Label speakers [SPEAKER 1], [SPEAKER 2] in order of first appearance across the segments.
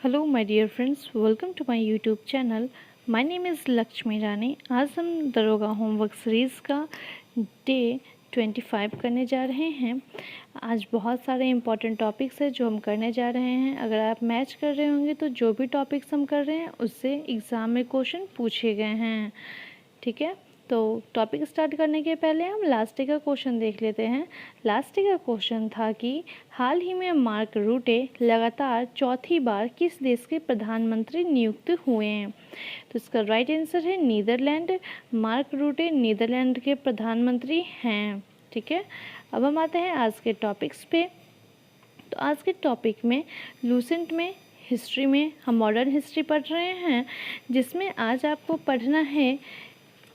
[SPEAKER 1] Hello my dear friends, welcome to my YouTube channel. My name is Lakshmi Rani. आज हम दरोगा homework series का day 25 करने जा रहे हैं। आज बहुत सारे इंपॉर्टेंट टॉपिक्स हैं जो हम करने जा रहे हैं। अगर आप मैच कर रहे होंगे तो जो भी टॉपिक्स हम कर रहे हैं उससे एग्ज़ाम में क्वेश्चन पूछे गए हैं, ठीक है। तो टॉपिक स्टार्ट करने के पहले हम लास्ट डे का क्वेश्चन देख लेते हैं। लास्ट डे का क्वेश्चन था कि हाल ही में मार्क रूटे लगातार चौथी बार किस देश के प्रधानमंत्री नियुक्त हुए हैं। तो इसका राइट आंसर है नीदरलैंड। मार्क रूटे नीदरलैंड के प्रधानमंत्री हैं, ठीक है। अब हम आते हैं आज के टॉपिक्स पे। तो आज के टॉपिक में लूसेंट में हिस्ट्री में हम मॉडर्न हिस्ट्री पढ़ रहे हैं, जिसमें आज आपको पढ़ना है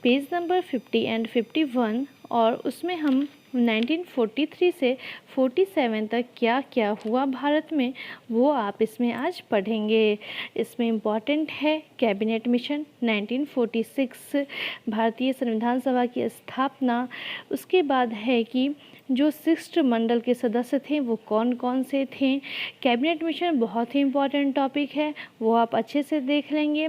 [SPEAKER 1] पेज नंबर 50 एंड 51, और उसमें हम 1943 से 47 तक क्या क्या हुआ भारत में वो आप इसमें आज पढ़ेंगे। इसमें इम्पॉर्टेंट है कैबिनेट मिशन 1946, भारतीय संविधान सभा की स्थापना, उसके बाद है कि जो शिष्टमंडल के सदस्य थे वो कौन कौन से थे। कैबिनेट मिशन बहुत ही इम्पॉर्टेंट टॉपिक है, वो आप अच्छे से देख लेंगे।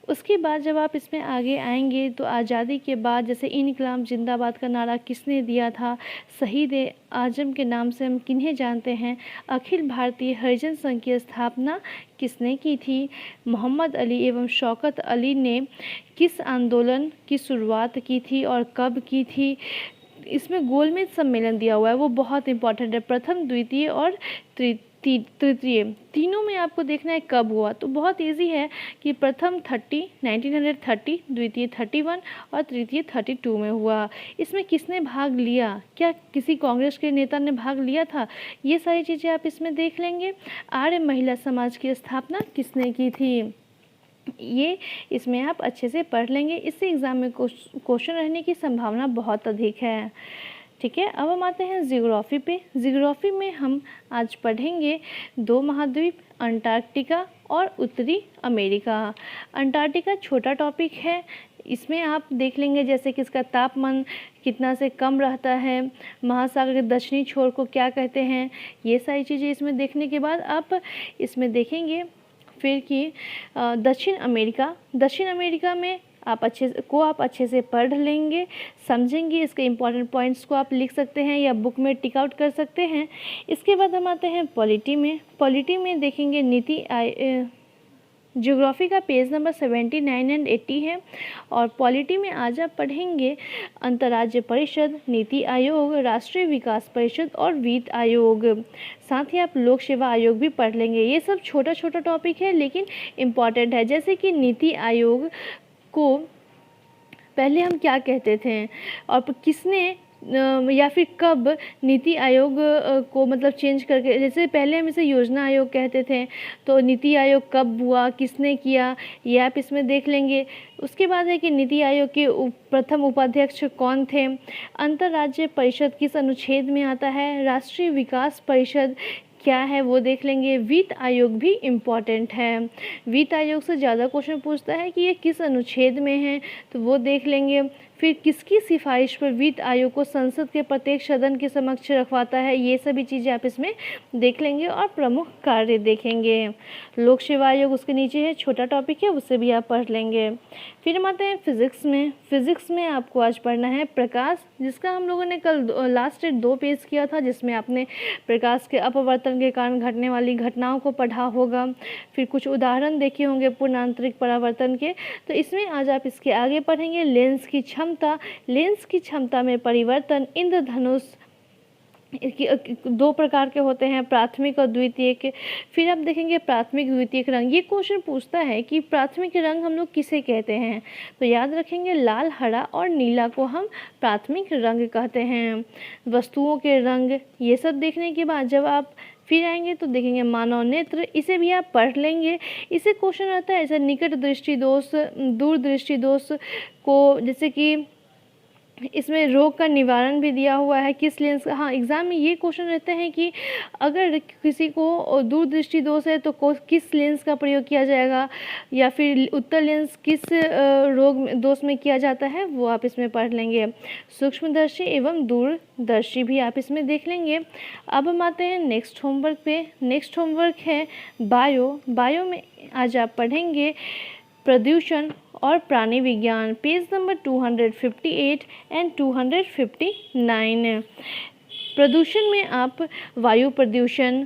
[SPEAKER 1] उसके बाद जब आप इसमें आगे आएंगे तो आज़ादी के बाद जैसे इनकलाब जिंदाबाद का नारा किसने दिया था, शहीद आजम के नाम से हम किन्हें जानते हैं, अखिल भारतीय हरिजन संघ की स्थापना किसने की थी, मोहम्मद अली एवं शौकत अली ने किस आंदोलन की शुरुआत की थी और कब की थी। इसमें गोलमेज सम्मेलन दिया हुआ है, वो बहुत इंपॉर्टेंट है। प्रथम, द्वितीय और तृतीय तीनों में आपको देखना है कब हुआ। तो बहुत इजी है कि प्रथम 1930, द्वितीय 31 और तृतीय 32 में हुआ। इसमें किसने भाग लिया, क्या किसी कांग्रेस के नेता ने भाग लिया था, ये सारी चीज़ें आप इसमें देख लेंगे। आर्य महिला समाज की स्थापना किसने की थी, ये इसमें आप अच्छे से पढ़ लेंगे। इससे एग्ज़ाम में क्वेश्चन रहने की संभावना बहुत अधिक है, ठीक है। अब हम आते हैं जियोग्राफी पे। जियोग्राफी में हम आज पढ़ेंगे दो महाद्वीप, अंटार्कटिका और उत्तरी अमेरिका। अंटार्कटिका छोटा टॉपिक है, इसमें आप देख लेंगे जैसे कि इसका तापमान कितना से कम रहता है, महासागर के दक्षिणी छोर को क्या कहते हैं, ये सारी चीज़ें इसमें देखने के बाद आप इसमें देखेंगे फिर कि दक्षिण अमेरिका में आप अच्छे से पढ़ लेंगे, समझेंगे। इसके इम्पॉर्टेंट पॉइंट्स को आप लिख सकते हैं या बुक में टिक आउट कर सकते हैं। इसके बाद हम आते हैं पॉलिटी में देखेंगे ज्योग्राफी का पेज नंबर 79 एंड 80 है। और पॉलिटी में आज आप पढ़ेंगे अंतर्राज्य परिषद, नीति आयोग, राष्ट्रीय विकास परिषद और वित्त आयोग। साथ ही आप लोक सेवा आयोग भी पढ़ लेंगे। ये सब छोटा छोटा टॉपिक है लेकिन इम्पॉर्टेंट है। जैसे कि नीति आयोग को पहले हम क्या कहते थे और किसने या फिर कब नीति आयोग को मतलब चेंज करके, जैसे पहले हम इसे योजना आयोग कहते थे, तो नीति आयोग कब हुआ, किसने किया, ये आप इसमें देख लेंगे। उसके बाद है कि नीति आयोग के प्रथम उपाध्यक्ष कौन थे, अंतर्राज्य परिषद किस अनुच्छेद में आता है, राष्ट्रीय विकास परिषद क्या है वो देख लेंगे। वित्त आयोग भी इम्पॉर्टेंट है, वित्त आयोग से ज़्यादा क्वेश्चन पूछता है कि ये किस अनुच्छेद में है, तो वो देख लेंगे। फिर किसकी सिफारिश पर वित्त आयोग को संसद के प्रत्येक सदन के समक्ष रखवाता है, ये सभी चीज़ें आप इसमें देख लेंगे। और प्रमुख कार्य देखेंगे। लोक सेवा आयोग उसके नीचे है, छोटा टॉपिक है, उससे भी आप पढ़ लेंगे। फिर हम आते हैं फिज़िक्स में आपको आज पढ़ना है प्रकाश, जिसका हम लोगों ने कल लास्ट 2 पेज किया था, जिसमें आपने प्रकाश के अपवर्तन के कारण घटने वाली घटनाओं को पढ़ा होगा। फिर कुछ उदाहरण देखे होंगे पूर्णांतरिक परावर्तन के। तो इसमें आज आप इसके आगे पढ़ेंगे लेंस की क्षमता में परिवर्तन, इंद्रधनुष दो प्रकार के होते हैं, प्राथमिक और द्वितीयक। फिर आप देखेंगे प्राथमिक द्वितीयक रंग। ये क्वेश्चन पूछता है कि प्राथमिक रंग हम लोग किसे कहते हैं, तो याद रखेंगे लाल, हरा और नीला को हम प्राथमिक रंग कहते हैं। वस्तुओं के रंग, ये सब देखने के बाद जब आप फिर आएंगे तो देखेंगे मानव नेत्र, इसे भी आप पढ़ लेंगे। इसे क्वेश्चन आता है ऐसे निकट दृष्टि दोष, दूर दृष्टि दोष को, जैसे कि इसमें रोग का निवारण भी दिया हुआ है, किस लेंस का। हाँ, एग्ज़ाम में ये क्वेश्चन रहते हैं कि अगर किसी को दूरदृष्टि दोष है तो किस लेंस का प्रयोग किया जाएगा, या फिर उत्तर लेंस किस रोग दोष में किया जाता है, वो आप इसमें पढ़ लेंगे। सूक्ष्मदर्शी एवं दूरदर्शी भी आप इसमें देख लेंगे। अब हम आते हैं नेक्स्ट होमवर्क पे। नेक्स्ट होमवर्क है बायो में आज आप पढ़ेंगे प्रदूषण और प्राणी विज्ञान, पेज नंबर 258 एंड 259। प्रदूषण में आप वायु प्रदूषण,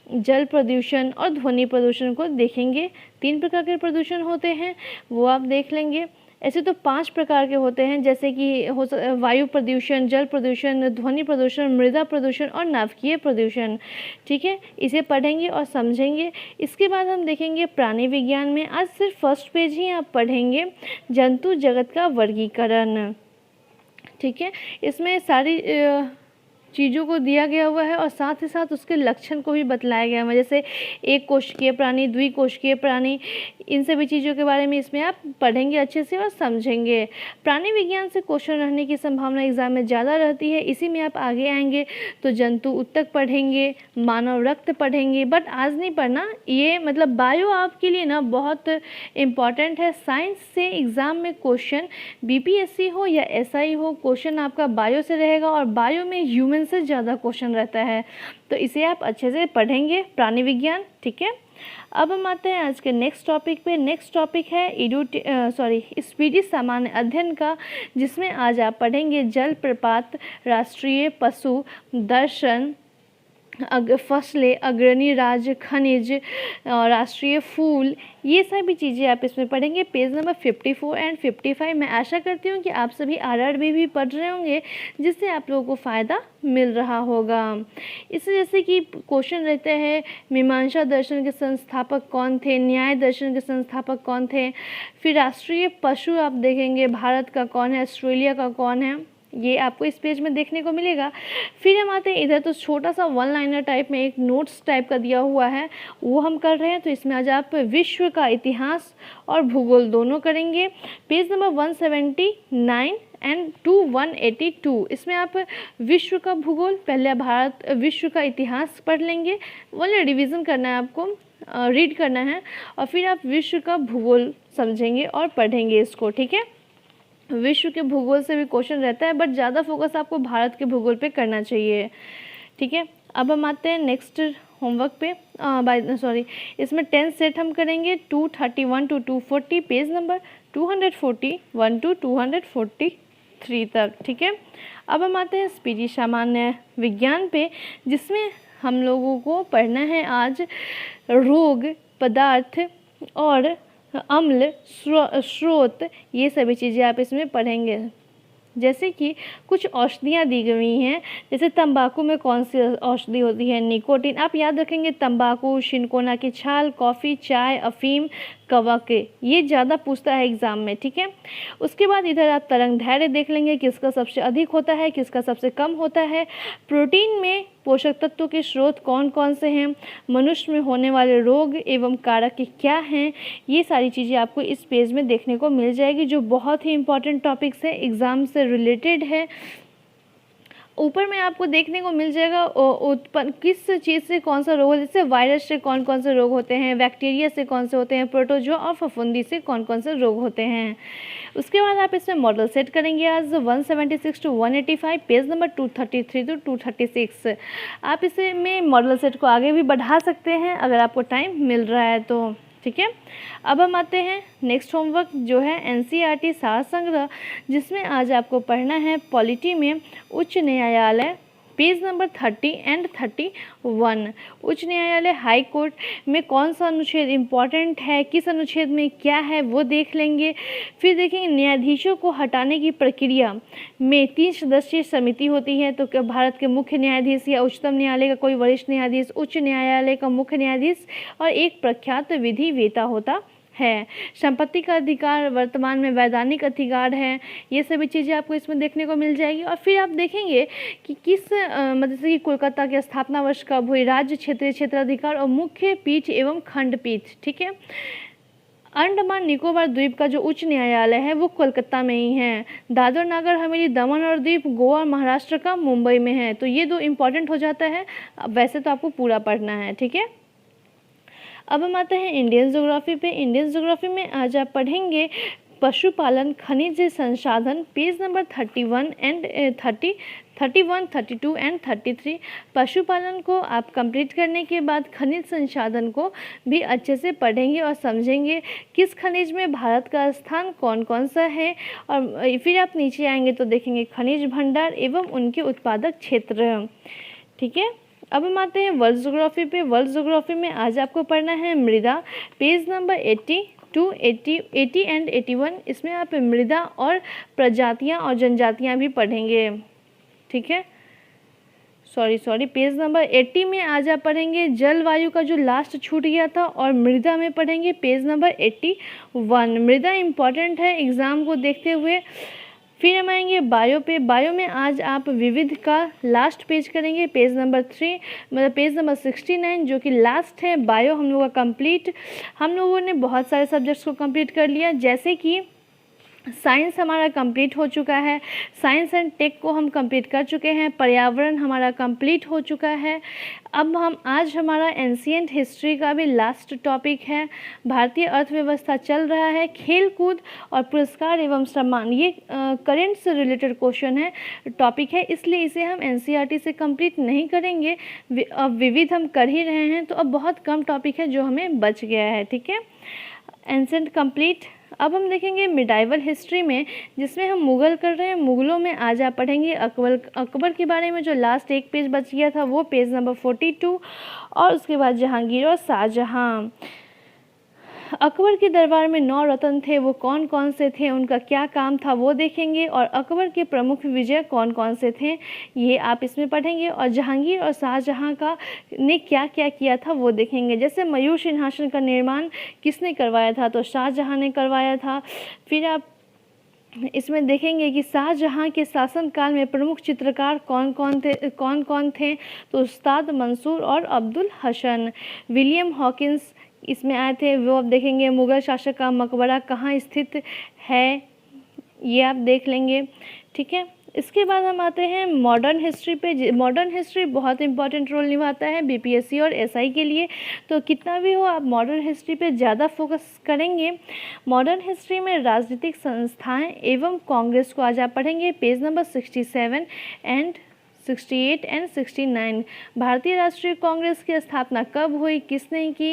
[SPEAKER 1] जल प्रदूषण और ध्वनि प्रदूषण को देखेंगे। 3 प्रकार के प्रदूषण होते हैं, वो आप देख लेंगे। ऐसे तो 5 प्रकार के होते हैं, जैसे कि वायु प्रदूषण, जल प्रदूषण, ध्वनि प्रदूषण, मृदा प्रदूषण और नाभिकीय प्रदूषण। ठीक है, इसे पढ़ेंगे और समझेंगे। इसके बाद हम देखेंगे प्राणी विज्ञान में। आज सिर्फ फर्स्ट पेज ही आप पढ़ेंगे, जंतु जगत का वर्गीकरण। ठीक है, इसमें सारी चीज़ों को दिया गया हुआ है और साथ ही साथ उसके लक्षण को भी बतलाया गया है, जैसे एक कोशिकीय प्राणी, द्विकोशिकीय प्राणी, इन सभी चीज़ों के बारे में इसमें आप पढ़ेंगे अच्छे से और समझेंगे। प्राणी विज्ञान से क्वेश्चन रहने की संभावना एग्जाम में ज़्यादा रहती है, इसी में आप आगे आएंगे तो जंतु उत्तक पढ़ेंगे, मानव रक्त पढ़ेंगे, बट आज नहीं पढ़ना ये, मतलब बायो आपके लिए ना बहुत इम्पॉर्टेंट है। साइंस से एग्ज़ाम में क्वेश्चन बीपीएससी हो या एसआई हो, क्वेश्चन आपका बायो से रहेगा और बायो में ह्यूमन से ज़्यादा क्वेश्चन रहता है, तो इसे आप अच्छे से पढ़ेंगे, प्राणी विज्ञान। ठीक है, अब हम आते हैं आज के नेक्स्ट टॉपिक पे। नेक्स्ट टॉपिक है स्पीडी सामान्य अध्ययन का, जिसमें आज आप पढ़ेंगे जल प्रपात, राष्ट्रीय पशु दर्शन, फसलें, अग्रणी राज्य, खनिज, राष्ट्रीय फूल, ये सभी चीज़ें आप इसमें पढ़ेंगे। Page number 54 and 55। मैं आशा करती हूँ कि आप सभी आरआरबी भी पढ़ रहे होंगे, जिससे आप लोगों को फ़ायदा मिल रहा होगा। इससे जैसे कि क्वेश्चन रहते हैं, मीमांसा दर्शन के संस्थापक कौन थे, न्याय दर्शन के संस्थापक कौन थे, फिर राष्ट्रीय पशु आप देखेंगे, भारत का कौन है, ऑस्ट्रेलिया का कौन है, ये आपको इस पेज में देखने को मिलेगा। फिर हम आते हैं इधर, तो छोटा सा 1 लाइनर टाइप में एक नोट्स टाइप का दिया हुआ है, वो हम कर रहे हैं। तो इसमें आज आप विश्व का इतिहास और भूगोल दोनों करेंगे। Page number 179 and 182। इसमें आप विश्व का भूगोल, पहले भारत विश्व का इतिहास पढ़ लेंगे, वाले रिवीजन करना है आपको, रीड करना है, और फिर आप विश्व का भूगोल समझेंगे और पढ़ेंगे इसको। ठीक है, विश्व के भूगोल से भी क्वेश्चन रहता है, बट ज़्यादा फोकस आपको भारत के भूगोल पे करना चाहिए। ठीक है, अब हम आते हैं नेक्स्ट होमवर्क पे। इसमें 10 सेट हम करेंगे 231 to 240, पेज नंबर 241 to 243 तक। ठीक है, अब हम आते हैं स्पीडी सामान्य विज्ञान पे, जिसमें हम लोगों को पढ़ना है आज रोग, पदार्थ और अम्ल, स्रोत, ये सभी चीज़ें आप इसमें पढ़ेंगे। जैसे कि कुछ औषधियाँ दी गई हैं, जैसे तंबाकू में कौन सी औषधि होती है, निकोटीन। आप याद रखेंगे तंबाकू, शिनकोना की छाल, कॉफ़ी, चाय, अफीम, कवक, ये ज़्यादा पूछता है एग्ज़ाम में। ठीक है, उसके बाद इधर आप तरंग दैर्ध्य देख लेंगे, किसका सबसे अधिक होता है, किसका सबसे कम होता है। प्रोटीन में पोषक तत्वों के स्रोत कौन कौन से हैं, मनुष्य में होने वाले रोग एवं कारक क्या हैं, ये सारी चीज़ें आपको इस पेज में देखने को मिल जाएगी, जो बहुत ही इंपॉर्टेंट टॉपिक्स है, एग्ज़ाम से रिलेटेड है। ऊपर में आपको देखने को मिल जाएगा उत्पन्न किस चीज़ से कौन सा रोग, जैसे वायरस से कौन कौन से रोग होते हैं, बैक्टीरिया से कौन से होते हैं, प्रोटोजोआ और फफूंदी से कौन कौन से रोग होते हैं। उसके बाद आप इसमें मॉडल सेट करेंगे आज 176 to 185, पेज नंबर 233 to 236। आप इसे में मॉडल सेट को आगे भी बढ़ा सकते हैं अगर आपको टाइम मिल रहा है तो। ठीक है, अब हम आते हैं नेक्स्ट होमवर्क, जो है एनसीईआरटी सार संग्रह, जिसमें आज आपको पढ़ना है पॉलिटी में उच्च न्यायालय, पेज नंबर 30 एंड 31। उच्च न्यायालय, हाई कोर्ट में कौन सा अनुच्छेद इम्पॉर्टेंट है, किस अनुच्छेद में क्या है, वो देख लेंगे। फिर देखेंगे न्यायाधीशों को हटाने की प्रक्रिया में 3 सदस्यीय समिति होती है, तो क्या भारत के मुख्य न्यायाधीश या उच्चतम न्यायालय का कोई वरिष्ठ न्यायाधीश, उच्च न्यायालय का मुख्य न्यायाधीश और एक प्रख्यात विधि वेता होता है। संपत्ति का अधिकार वर्तमान में वैधानिक अधिकार है, ये सभी चीज़ें आपको इसमें देखने को मिल जाएगी। और फिर आप देखेंगे कि किस मतलब कि कोलकाता के स्थापना वर्ष कब हुई, राज्य, क्षेत्रीय क्षेत्राधिकार और मुख्य पीठ एवं खंडपीठ। ठीक है, अंडमान निकोबार द्वीप का जो उच्च न्यायालय है वो कोलकाता में ही है। दादर नागर हवेली दमन और दीव गोवा और महाराष्ट्र का मुंबई में है। तो ये 2 इम्पॉर्टेंट हो जाता है, वैसे तो आपको पूरा पढ़ना है, ठीक है। अब हम आते हैं इंडियन ज्योग्राफी पे। इंडियन ज्योग्राफी में आज आप पढ़ेंगे पशुपालन, खनिज संसाधन, पेज नंबर 31 एंड 31, 32 एंड 33। पशुपालन को आप कंप्लीट करने के बाद खनिज संसाधन को भी अच्छे से पढ़ेंगे और समझेंगे किस खनिज में भारत का स्थान कौन कौन सा है। और फिर आप नीचे आएंगे तो देखेंगे खनिज भंडार एवं उनके उत्पादक क्षेत्र, ठीक है। अब हम आते हैं वर्ल्ड ज्योग्राफी पे। वर्ल्ड ज्योग्राफी में आज आपको पढ़ना है मृदा, पेज नंबर 80 एंड 81। इसमें आप मृदा और प्रजातियां और जनजातियां भी पढ़ेंगे, ठीक है। सॉरी पेज नंबर 80 में आज आप पढ़ेंगे जलवायु का जो लास्ट छूट गया था, और मृदा में पढ़ेंगे पेज नंबर 81। मृदा इम्पॉर्टेंट है एग्ज़ाम को देखते हुए। फिर हम आएंगे बायो पे। बायो में आज आप विविध का लास्ट पेज करेंगे, पेज नंबर 3, मतलब पेज नंबर 69 जो कि लास्ट है। बायो हम लोगों का कंप्लीट, हम लोगों ने बहुत सारे सब्जेक्ट्स को कंप्लीट कर लिया, जैसे कि साइंस हमारा कंप्लीट हो चुका है, साइंस एंड टेक को हम कंप्लीट कर चुके हैं, पर्यावरण हमारा कंप्लीट हो चुका है। अब हम आज हमारा एंशिएंट हिस्ट्री का भी लास्ट टॉपिक है, भारतीय अर्थव्यवस्था चल रहा है, खेल कूद और पुरस्कार एवं सम्मान, ये करेंट से रिलेटेड क्वेश्चन है, टॉपिक है, इसलिए इसे हम एनसीईआरटी से कंप्लीट नहीं करेंगे। अब विविध हम कर ही रहे हैं, तो अब बहुत कम टॉपिक है जो हमें बच गया है, ठीक है। Ancient complete. अब हम देखेंगे मिडाइवल हिस्ट्री में, जिसमें हम मुग़ल कर रहे हैं। मुग़लों में आज आप पढ़ेंगे अकबर के बारे में, जो लास्ट एक पेज बच गया था वो पेज नंबर 42, और उसके बाद जहांगीर और शाहजहां। अकबर के दरबार में 9 रत्न थे, वो कौन कौन से थे, उनका क्या काम था वो देखेंगे, और अकबर के प्रमुख विजय कौन कौन से थे ये आप इसमें पढ़ेंगे, और जहांगीर और शाहजहां का ने क्या क्या किया था वो देखेंगे। जैसे मयूर सिंहासन का निर्माण किसने करवाया था, तो शाहजहां ने करवाया था। फिर आप इसमें देखेंगे कि शाहजहां के शासनकाल में प्रमुख चित्रकार कौन कौन थे, तो उस्ताद मंसूर और अब्दुल हसन। विलियम हॉकिंस इसमें आए थे, वो आप देखेंगे। मुग़ल शासक का मकबरा कहाँ स्थित है ये आप देख लेंगे, ठीक है। इसके बाद हम आते हैं मॉडर्न हिस्ट्री पे। मॉडर्न हिस्ट्री बहुत इंपॉर्टेंट रोल निभाता है बीपीएससी और एसआई के लिए, तो कितना भी हो आप मॉडर्न हिस्ट्री पे ज़्यादा फोकस करेंगे। मॉडर्न हिस्ट्री में राजनीतिक संस्थाएं एवं कांग्रेस को आज आप पढ़ेंगे, पेज नंबर 67 एंड 68 एंड 69। भारतीय राष्ट्रीय कांग्रेस की स्थापना कब हुई, किसने की,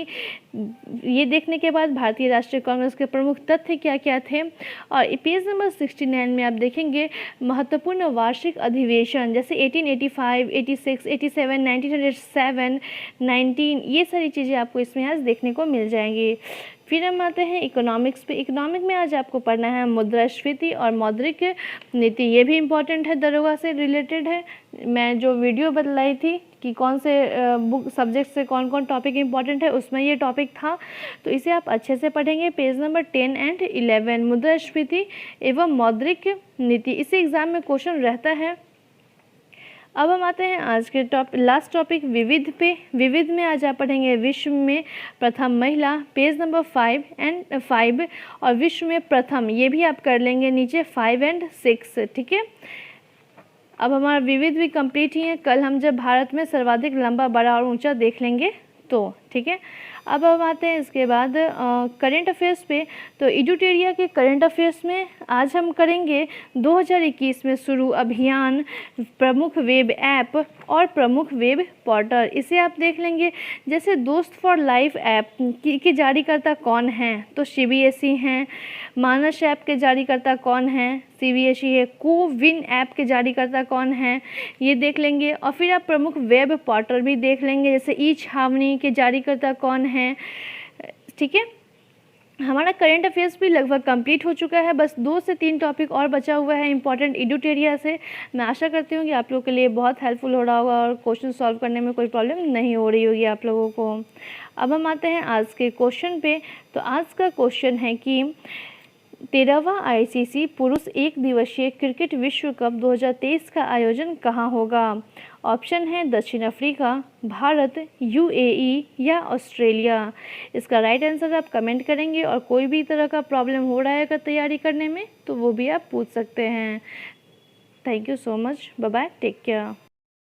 [SPEAKER 1] ये देखने के बाद भारतीय राष्ट्रीय कांग्रेस के प्रमुख तथ्य क्या क्या थे। और पेज नंबर 69 में आप देखेंगे महत्वपूर्ण वार्षिक अधिवेशन, जैसे 1885, 86, 87, 1907, 19, ये सारी चीज़ें आपको इसमें आज देखने को मिल जाएंगी। फिर हम आते हैं इकोनॉमिक्स पे। इकोनॉमिक में आज आपको पढ़ना है मुद्रास्फीति और मौद्रिक नीति, ये भी इम्पॉर्टेंट है, दरोगा से रिलेटेड है। मैं जो वीडियो बतलाई थी कि कौन से बुक सब्जेक्ट से कौन कौन टॉपिक इम्पॉर्टेंट है, उसमें ये टॉपिक था, तो इसे आप अच्छे से पढ़ेंगे। पेज नंबर 10 एंड 11, मुद्रास्फीति एवं मौद्रिक नीति, इसे एग्ज़ाम में क्वेश्चन रहता है। अब हम आते हैं आज के लास्ट टॉपिक विविध पे। विविध में आज आप पढ़ेंगे विश्व में प्रथम महिला, पेज नंबर 5 और विश्व में प्रथम, ये भी आप कर लेंगे नीचे 5 एंड 6, ठीक है। अब हमारा विविध भी कंप्लीट ही है, कल हम जब भारत में सर्वाधिक लंबा, बड़ा और ऊंचा देख लेंगे तो, ठीक है। अब हम आते हैं इसके बाद करंट अफेयर्स पे। तो एडुटेरिया के करंट अफेयर्स में आज हम करेंगे 2021 में शुरू अभियान, प्रमुख वेब ऐप और प्रमुख वेब पोर्टल, इसे आप देख लेंगे। जैसे दोस्त फॉर लाइफ ऐप की जारीकर्ता कौन है, तो सीबीएसई हैं। मानस ऐप के जारीकर्ता कौन है, सीबीएसई है। कोविन ऐप के जारीकर्ता कौन है, ये देख लेंगे। और फिर आप प्रमुख वेब पोर्टल भी देख लेंगे, जैसे ई छावनी के जारीकर्ता कौन है, ठीक है। हमारा करंट अफेयर्स भी लगभग कंप्लीट हो चुका है, बस 2 से 3 टॉपिक और बचा हुआ है इंपॉर्टेंट एडुटेरिया से। मैं आशा करती हूँ कि आप लोगों के लिए बहुत हेल्पफुल हो रहा होगा और क्वेश्चन सॉल्व करने में कोई प्रॉब्लम नहीं हो रही होगी आप लोगों को। अब हम आते हैं आज के क्वेश्चन पे। तो आज का क्वेश्चन है कि 13वां आईसीसी पुरुष एक दिवसीय क्रिकेट विश्व कप 2023 का आयोजन कहाँ होगा? ऑप्शन है दक्षिण अफ्रीका, भारत, यूएई या ऑस्ट्रेलिया। इसका राइट आंसर आप कमेंट करेंगे और कोई भी तरह का प्रॉब्लम हो रहा है अगर तैयारी करने में तो वो भी आप पूछ सकते हैं। Thank you so much. Bye bye, take care.